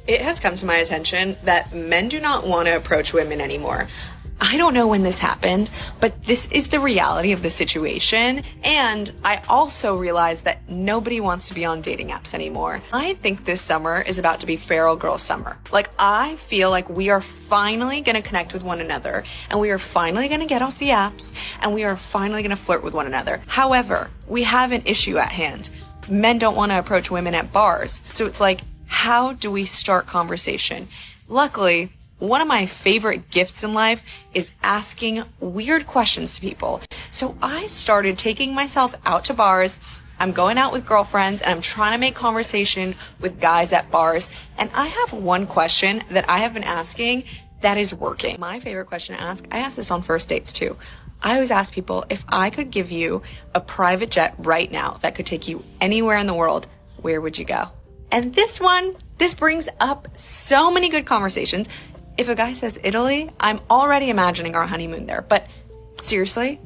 It has come to my attention that men do not want to approach women anymore. I don't know when this happened, but this is the reality of the situation. And I also realized that nobody wants to be on dating apps anymore. I think this summer is about to be feral girl summer. Like, I feel like we are finally going to connect with one another, and we are finally going to get off the apps, and we are finally going to flirt with one another. However, we have an issue at hand. Men don't want to approach women at bars. So it's like, how do we start conversation? Luckily, one of my favorite gifts in life is asking weird questions to people. So I started taking myself out to bars. I'm going out with girlfriends and I'm trying to make conversation with guys at bars. And I have one question that I have been asking that is working. My favorite question to ask, I ask this on first dates too. I always ask people, if I could give you a private jet right now that could take you anywhere in the world, where would you go? And this one This brings up so many good conversations. If a guy says Italy, I'm already imagining our honeymoon there. But seriously,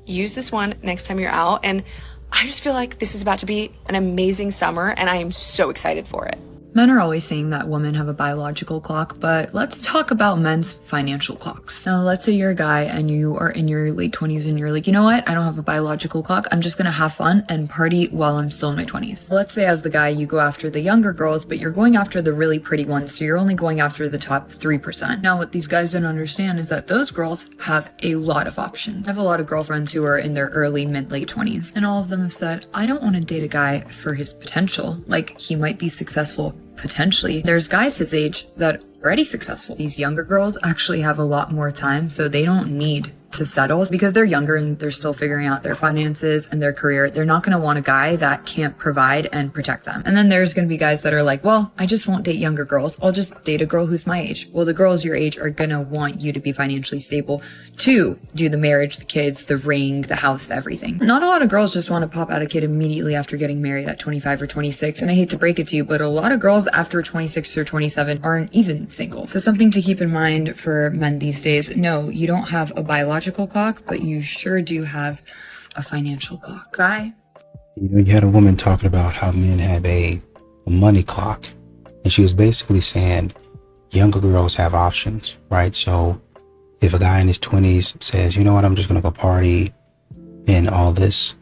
use this one next time you're out. And I just feel like this is about to be an amazing summer, and I am so excited for it. Men are always saying that women have a biological clock, but let's talk about men's financial clocks. Now, let's say you're a guy and you are in your late 20s and you're like, you know what? I don't have a biological clock. I'm just gonna have fun and party while I'm still in my 20s. Let's say as the guy, you go after the younger girls, but you're going after the really pretty ones, so you're only going after the top 3%. Now, what these guys don't understand is that those girls have a lot of options. I have a lot of girlfriends who are in their early, mid-late 20s, and all of them have said, I don't want to date a guy for his potential. Like, he might be successful potentially. There's guys his age that are already successful. These younger girls actually have a lot more time, so they don't need to settle because they're younger and they're still figuring out their finances and their career. They're not going to want a guy that can't provide and protect them. And then there's going to be guys that are like, well, I just won't date younger girls. I'll just date a girl who's my age. Well, the girls your age are going to want you to be financially stable to do the marriage, the kids, the ring, the house, the everything. Not a lot of girls just want to pop out a kid immediately after getting married at 25 or 26. And I hate to break it to you, but a lot of girls after 26 or 27 aren't even single. So something to keep in mind for men these days. No, you don't have a biological clock, but you sure do have a financial clock. Bye. You know, you had a woman talking about how men have a money clock, and she was basically saying younger girls have options, right? So if a guy in his 20s says, you know what, I'm just going to go party and all this,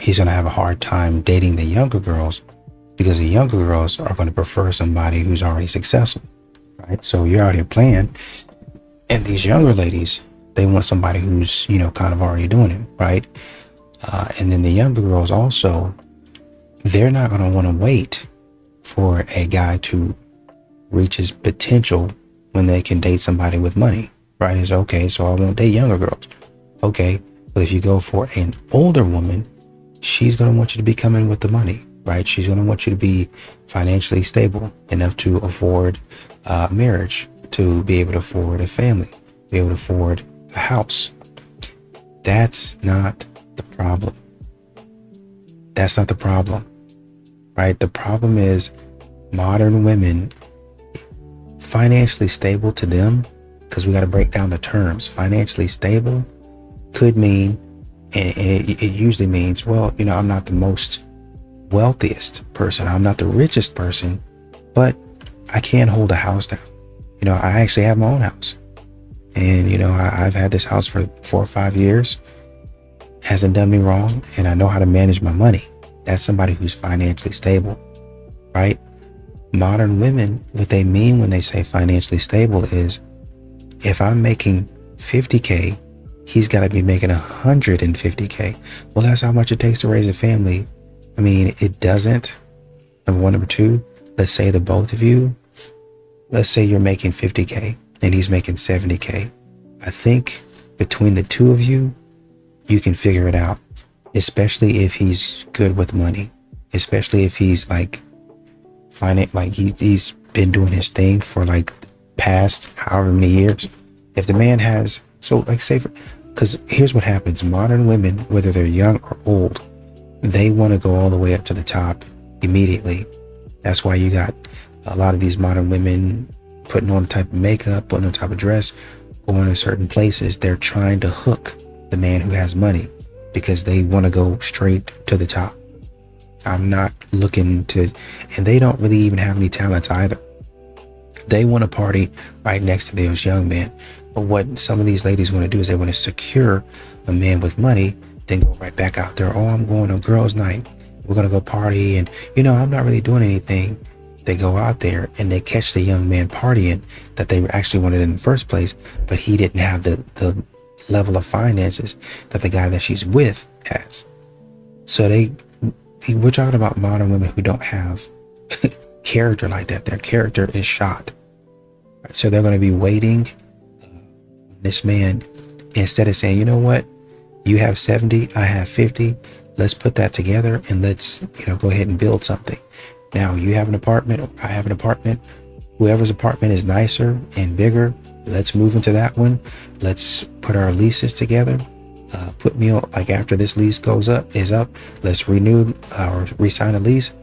he's going to have a hard time dating the younger girls because the younger girls are going to prefer somebody who's already successful, right? So you're out here playing, and these younger ladies, they want somebody who's, you know, kind of already doing it, right? And then the younger girls also, they're not going to want to wait for a guy to reach his potential when they can date somebody with money, right? It's okay, so I won't date younger girls. Okay, but if you go for an older woman, she's going to want you to be coming with the money, right? She's going to want you to be financially stable enough to afford marriage, to be able to afford a family, be able to afford a house. That's not the problem. That's not the problem, right? The problem is modern women, financially stable to them, because we got to break down the terms. Financially stable could mean, and it usually means, well, you know, I'm not the most wealthiest person, I'm not the richest person, but I can hold a house down. You know, I actually have my own house. And, you know, I've had this house for 4 or 5 years. Hasn't done me wrong. And I know how to manage my money. That's somebody who's financially stable, right? Modern women, what they mean when they say financially stable is, if I'm making 50K, he's got to be making 150K. Well, that's how much it takes to raise a family. I mean, it doesn't. Number one. Number two, let's say the both of you, let's say you're making 50K and he's making 70K. I think between the two of you, you can figure it out, especially if he's good with money, especially if he's like he's been doing his thing for like past however many years. If the man has, so like say, because here's what happens, modern women, whether they're young or old, they want to go all the way up to the top immediately. That's why you got a lot of these modern women putting on a type of makeup, putting on a type of dress, going to certain places. They're trying to hook the man who has money because they want to go straight to the top. I'm not looking to, and they don't really even have any talents either. They want to party right next to those young men. But what some of these ladies want to do is they want to secure a man with money, then go right back out there. Oh, I'm going to a girls' night. We're going to go party. And, you know, I'm not really doing anything. They go out there and they catch the young man partying that they actually wanted in the first place, but he didn't have the level of finances that the guy that she's with has. So we're talking about modern women who don't have character like that. Their character is shot. So they're going to be waiting this man, instead of saying, you know what, you have 70, I have 50, let's put that together and let's, you know, go ahead and build something. Now you have an apartment, I have an apartment, whoever's apartment is nicer and bigger, let's move into that one. Let's put our leases together. Put me on, like after this lease is up, let's renew or re-sign a lease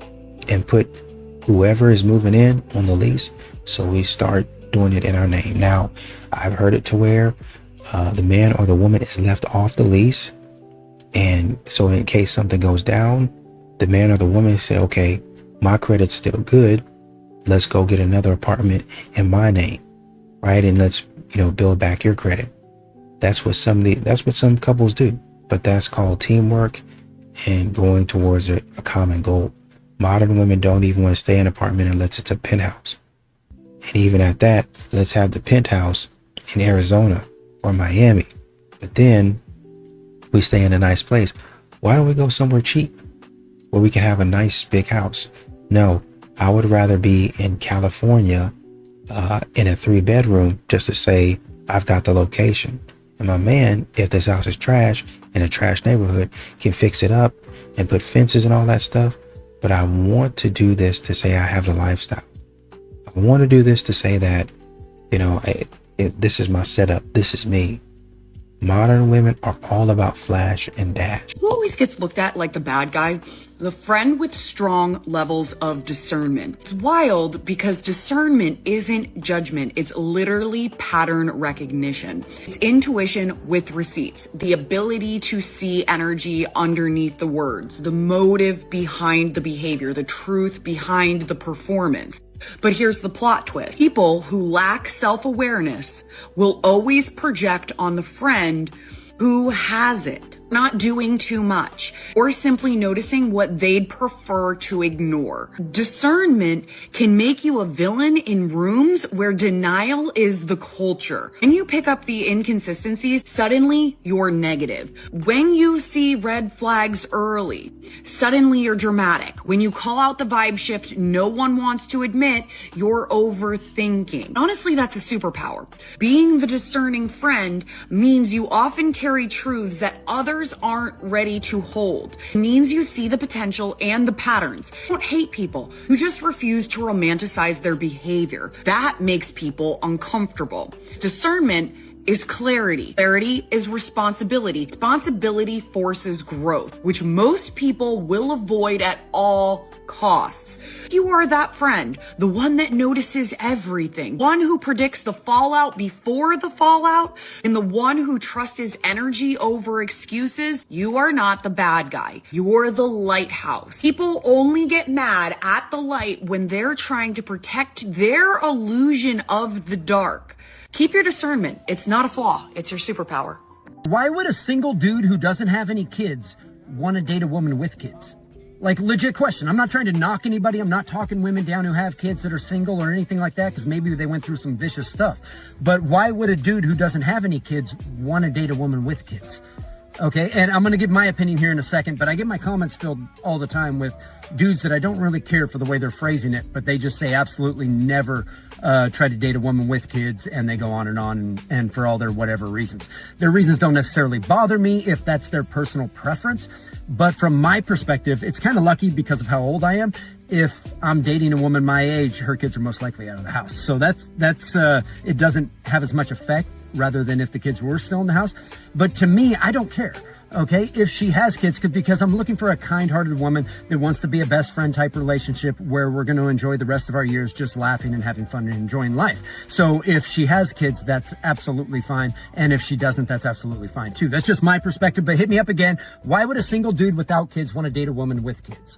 and put whoever is moving in on the lease. So we start doing it in our name. Now, I've heard it to where the man or the woman is left off the lease. And so in case something goes down, the man or the woman say, okay, my credit's still good. Let's go get another apartment in my name, right? And let's, build back your credit. That's what some couples do. But that's called teamwork and going towards a common goal. Modern women don't even want to stay in an apartment unless it's a penthouse. And even at that, let's have the penthouse in Arizona or Miami. But then we stay in a nice place. Why don't we go somewhere cheap where we can have a nice big house? No, I would rather be in California in a 3-bedroom just to say I've got the location. And my man, if this house is trash in a trash neighborhood, can fix it up and put fences and all that stuff. But I want to do this to say I have the lifestyle. I want to do this to say that, this is my setup. This is me. Modern women are all about flash and dash. Who always gets looked at like the bad guy? The friend with strong levels of discernment. It's wild because discernment isn't judgment. It's literally pattern recognition. It's intuition with receipts. The ability to see energy underneath the words, the motive behind the behavior, the truth behind the performance. But here's the plot twist. People who lack self-awareness will always project on the friend who has it, not doing too much, or simply noticing what they'd prefer to ignore. Discernment can make you a villain in rooms where denial is the culture. When you pick up the inconsistencies, suddenly you're negative. When you see red flags early, suddenly you're dramatic. When you call out the vibe shift no one wants to admit, you're overthinking. Honestly, that's a superpower. Being the discerning friend means you often carry truths that others aren't ready to hold. It means you see the potential and the patterns. You don't hate people. You just refuse to romanticize their behavior. That makes people uncomfortable. Discernment is clarity. Clarity is responsibility. Responsibility forces growth, which most people will avoid at all costs. You are that friend, the one that notices everything, one who predicts the fallout before the fallout, and the one who trusts his energy over excuses. You are not the bad guy. You're the lighthouse. People only get mad at the light when they're trying to protect their illusion of the dark. Keep your discernment. It's not a flaw. It's your superpower. Why would a single dude who doesn't have any kids want to date a woman with kids? Like, legit question. I'm not trying to knock anybody. I'm not talking women down who have kids that are single or anything like that, because maybe they went through some vicious stuff. But why would a dude who doesn't have any kids want to date a woman with kids? Okay, and I'm going to give my opinion here in a second, but I get my comments filled all the time with dudes that I don't really care for the way they're phrasing it, but they just say absolutely never try to date a woman with kids, and they go on and for all their whatever reasons. Their reasons don't necessarily bother me if that's their personal preference, but from my perspective, it's kind of lucky because of how old I am. If I'm dating a woman my age, her kids are most likely out of the house. So that's it doesn't have as much effect rather than if the kids were still in the house. But to me, I don't care. Okay, if she has kids, because I'm looking for a kind-hearted woman that wants to be a best friend type relationship where we're going to enjoy the rest of our years just laughing and having fun and enjoying life. So if she has kids, that's absolutely fine. And if she doesn't, that's absolutely fine too. That's just my perspective, but hit me up again. Why would a single dude without kids want to date a woman with kids?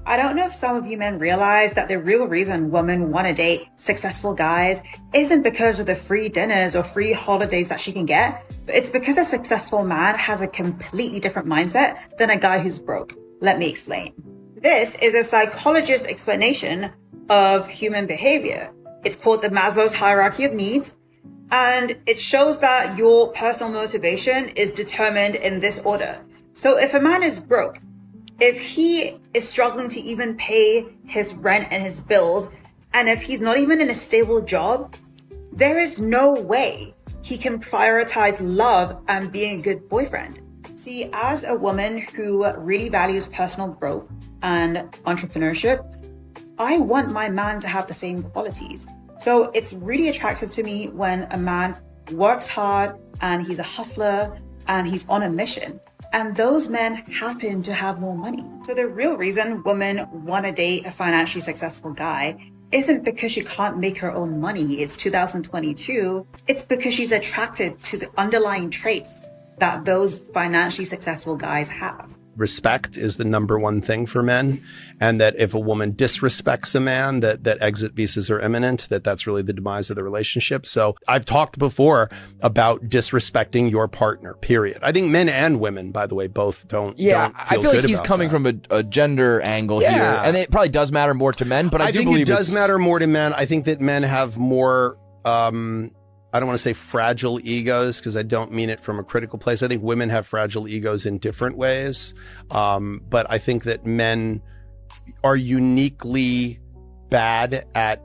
I don't know if some of you men realize that the real reason women want to date successful guys isn't because of the free dinners or free holidays that she can get, but it's because a successful man has a completely different mindset than a guy who's broke. Let me explain. This is a psychologist's explanation of human behavior. It's called the Maslow's hierarchy of needs, and it shows that your personal motivation is determined in this order. So if a man is broke, if he is struggling to even pay his rent and his bills, and if he's not even in a stable job, there is no way he can prioritize love and being a good boyfriend. See, as a woman who really values personal growth and entrepreneurship, I want my man to have the same qualities. So it's really attractive to me when a man works hard and he's a hustler and he's on a mission. And those men happen to have more money. So the real reason women want to date a financially successful guy isn't because she can't make her own money. It's 2022. It's because she's attracted to the underlying traits that those financially successful guys have. Respect is the number one thing for men, and that if a woman disrespects a man, that exit visas are imminent, that's really the demise of the relationship. So I've talked before about disrespecting your partner, period. I think men and women, by the way, both don't I feel like he's coming from a gender angle here, and it probably does matter more to men, but I do think believe it does matter more to men. I think that men have more I don't want to say fragile egos because I don't mean it from a critical place. I think women have fragile egos in different ways. But I think that men are uniquely bad at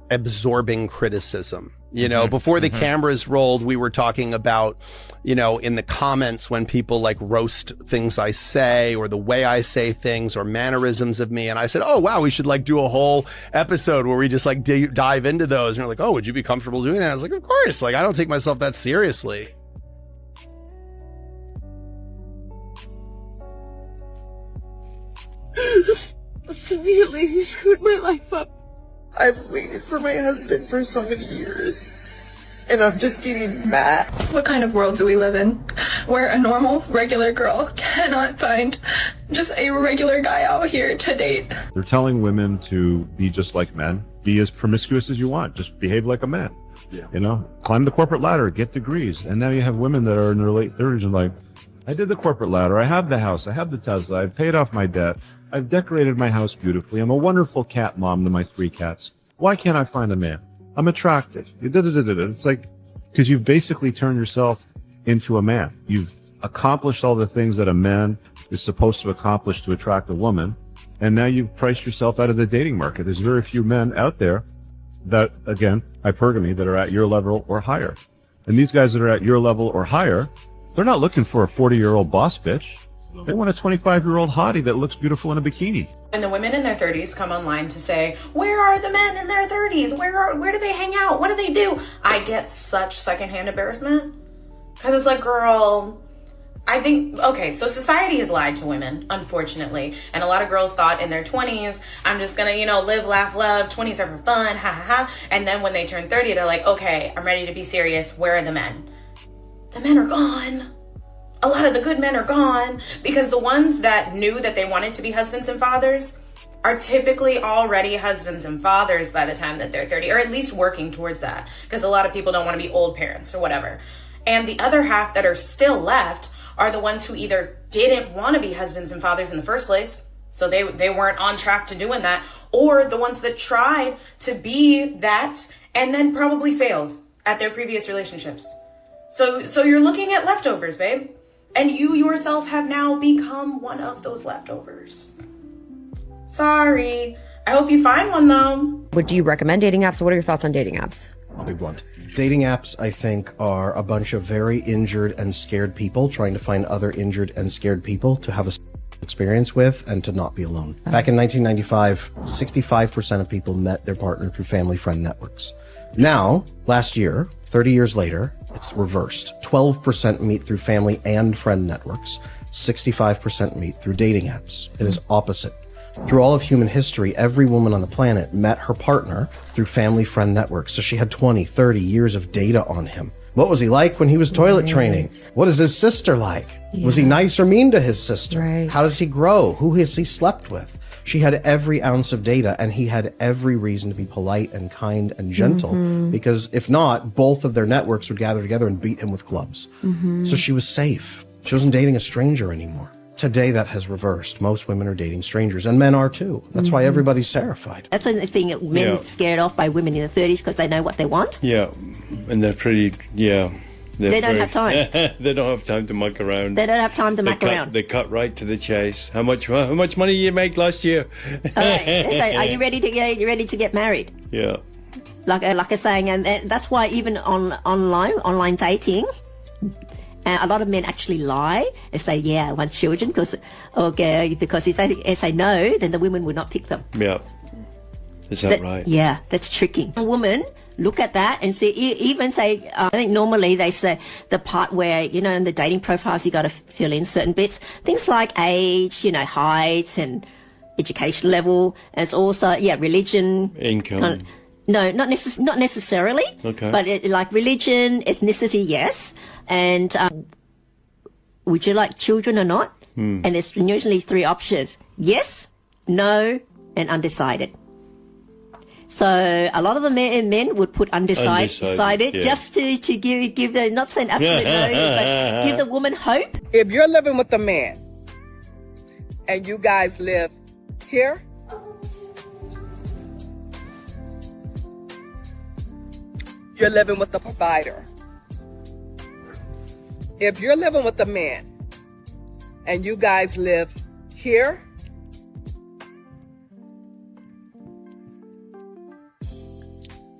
absorbing criticism. You know, before the cameras rolled, we were talking about, in the comments when people like roast things I say or the way I say things or mannerisms of me. And I said, oh, wow, we should like do a whole episode where we just like dive into those. And you're like, oh, would you be comfortable doing that? I was like, of course. Like, I don't take myself that seriously. Severely, he screwed my life up. I've waited for my husband for so many years, and I'm just getting mad. What kind of world do we live in where a normal, regular girl cannot find just a regular guy out here to date? They're telling women to be just like men, be as promiscuous as you want, just behave like a man. Yeah. Climb the corporate ladder, get degrees. And now you have women that are in their late 30s and like, I did the corporate ladder, I have the house, I have the Tesla, I've paid off my debt, I've decorated my house beautifully. I'm a wonderful cat mom to my 3 cats. Why can't I find a man? I'm attractive. It's like, because you've basically turned yourself into a man. You've accomplished all the things that a man is supposed to accomplish to attract a woman. And now you've priced yourself out of the dating market. There's very few men out there that, again, hypergamy, that are at your level or higher. And these guys that are at your level or higher, they're not looking for a 40-year-old boss bitch. They want a 25-year-old hottie that looks beautiful in a bikini. And the women in their 30s come online to say, where are the men in their 30s? Where do they hang out? What do they do? I get such secondhand embarrassment. Because it's like, girl, I think, okay, so society has lied to women, unfortunately. And a lot of girls thought in their 20s, I'm just going to, live, laugh, love. 20s are for fun, ha, ha, ha. And then when they turn 30, they're like, okay, I'm ready to be serious. Where are the men? The men are gone. A lot of the good men are gone because the ones that knew that they wanted to be husbands and fathers are typically already husbands and fathers by the time that they're 30, or at least working towards that, because a lot of people don't want to be old parents or whatever. And the other half that are still left are the ones who either didn't want to be husbands and fathers in the first place, so they weren't on track to doing that, or the ones that tried to be that and then probably failed at their previous relationships. So you're looking at leftovers, babe. And you yourself have now become one of those leftovers. Sorry. I hope you find one, though. Would you recommend dating apps? What are your thoughts on dating apps? I'll be blunt. Dating apps, I think, are a bunch of very injured and scared people trying to find other injured and scared people to have a experience with and to not be alone. Back in 1995, 65% of people met their partner through family friend networks. Now, last year, 30 years later, it's reversed. 12% meet through family and friend networks. 65% meet through dating apps. It is opposite. Through all of human history, every woman on the planet met her partner through family friend networks. So she had 20, 30 years of data on him. What was he like when he was toilet training? What is his sister like? Yeah. Was he nice or mean to his sister? Right. How does he grow? Who has he slept with? She had every ounce of data, and he had every reason to be polite and kind and gentle, because if not, both of their networks would gather together and beat him with clubs. So she was safe. She wasn't dating a stranger anymore. Today, that has reversed. Most women are dating strangers, and men are too. That's why everybody's terrified. That's the thing that men are scared off by women in their 30s because they know what they want. Yeah, and they're pretty, They don't have time. They don't have time to muck around. They don't have time to muck around. They cut right to the chase. How much money did you make last year? All right. So, are you ready to get married? Yeah. Like a saying, and that's why even online dating, a lot of men actually lie. They say, "Yeah, I want children," because if they say no, then the women would not pick them. Yeah. Is that right? Yeah, that's tricking. A woman look at that and see, even say, I think normally they say the part where, you know, in the dating profiles, you got to fill in certain bits, things like age, you know, height and education level. And it's also, religion. Income. No, not necessarily. Okay. But like religion, ethnicity, yes. And would you like children or not? And there's usually 3 options: yes, no, and undecided. So a lot of the men would put undecided, just to give the, not saying absolute no, but give the woman hope. If you're living with a man and you guys live here, you're living with the provider. If you're living with a man and you guys live here,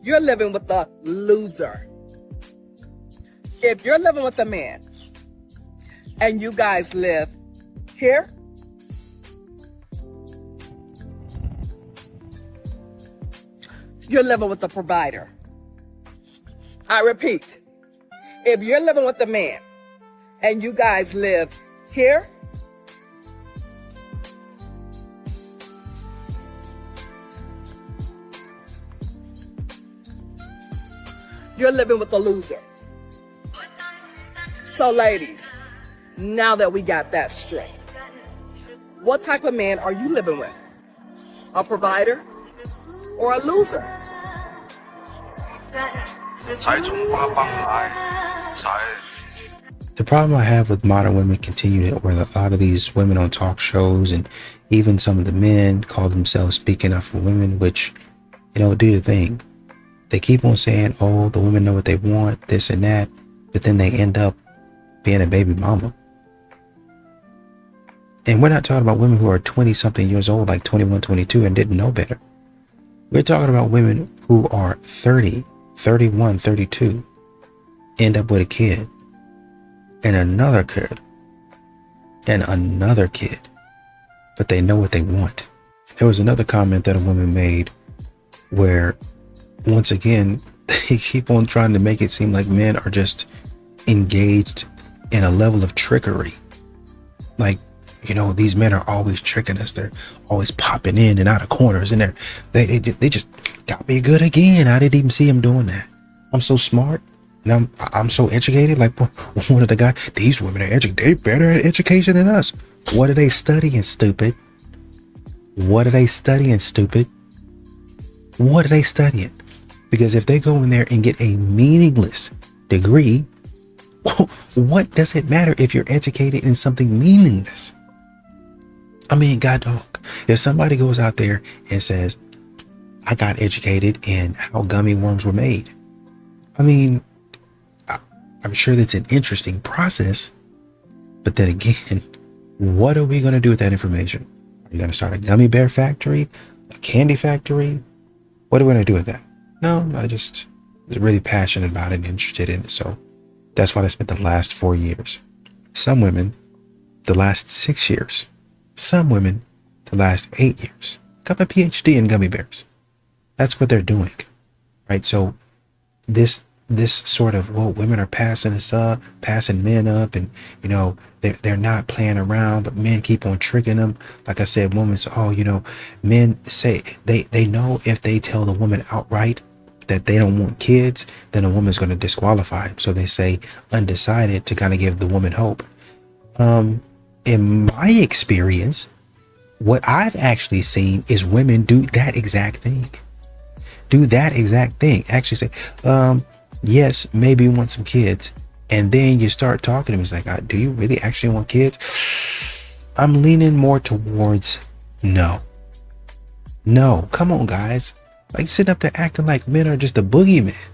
you're living with the loser. If you're living with a man and you guys live here, you're living with the provider. I repeat, if you're living with a man and you guys live here, you're living with a loser. So ladies, now that we got that straight, what type of man are you living with? A provider or a loser? The problem I have with modern women continue to, where a lot of these women on talk shows and even some of the men call themselves speaking up for women, which, you know, do your thing. They keep on saying, oh, the women know what they want, this and that, but then they end up being a baby mama. And we're not talking about women who are 20 something years old, like 21, 22, and didn't know better. We're talking about women who are 30, 31, 32, end up with a kid, and another kid, and another kid, but they know what they want. There was another comment that a woman made where, once again, they keep on trying to make it seem like men are just engaged in a level of trickery. Like, you know, these men are always tricking us. They're always popping in and out of corners, and they just got me good again. I didn't even see him doing that. I'm so smart, and I'm so educated. Like one of the guys, these women are educated. They better at education than us. What are they studying, stupid? What are they studying, stupid? What are they studying? Because if they go in there and get a meaningless degree, what does it matter if you're educated in something meaningless? I mean, God dog, if somebody goes out there and says, I got educated in how gummy worms were made, I mean, I'm sure that's an interesting process, but then again, what are we going to do with that information? Are you going to start a gummy bear factory, a candy factory? What are we going to do with that? No, I just was really passionate about it and interested in it. So that's what I spent the last 4 years. Some women, the last 6 years. Some women, the last 8 years. Got my PhD in gummy bears. That's what they're doing, right? So this sort of, well, women are passing us up, passing men up, and, you know, they're not playing around, but men keep on tricking them. Like I said, women say, oh, you know, men say they know if they tell the woman outright that they don't want kids, then a woman's going to disqualify them. So they say undecided to kind of give the woman hope. In my experience, what I've actually seen is women do that exact thing. Actually say, yes, maybe you want some kids. And then you start talking to him. He's like, do you really actually want kids? I'm leaning more towards no. No, come on, guys. Like, sitting up there acting like men are just a boogeyman.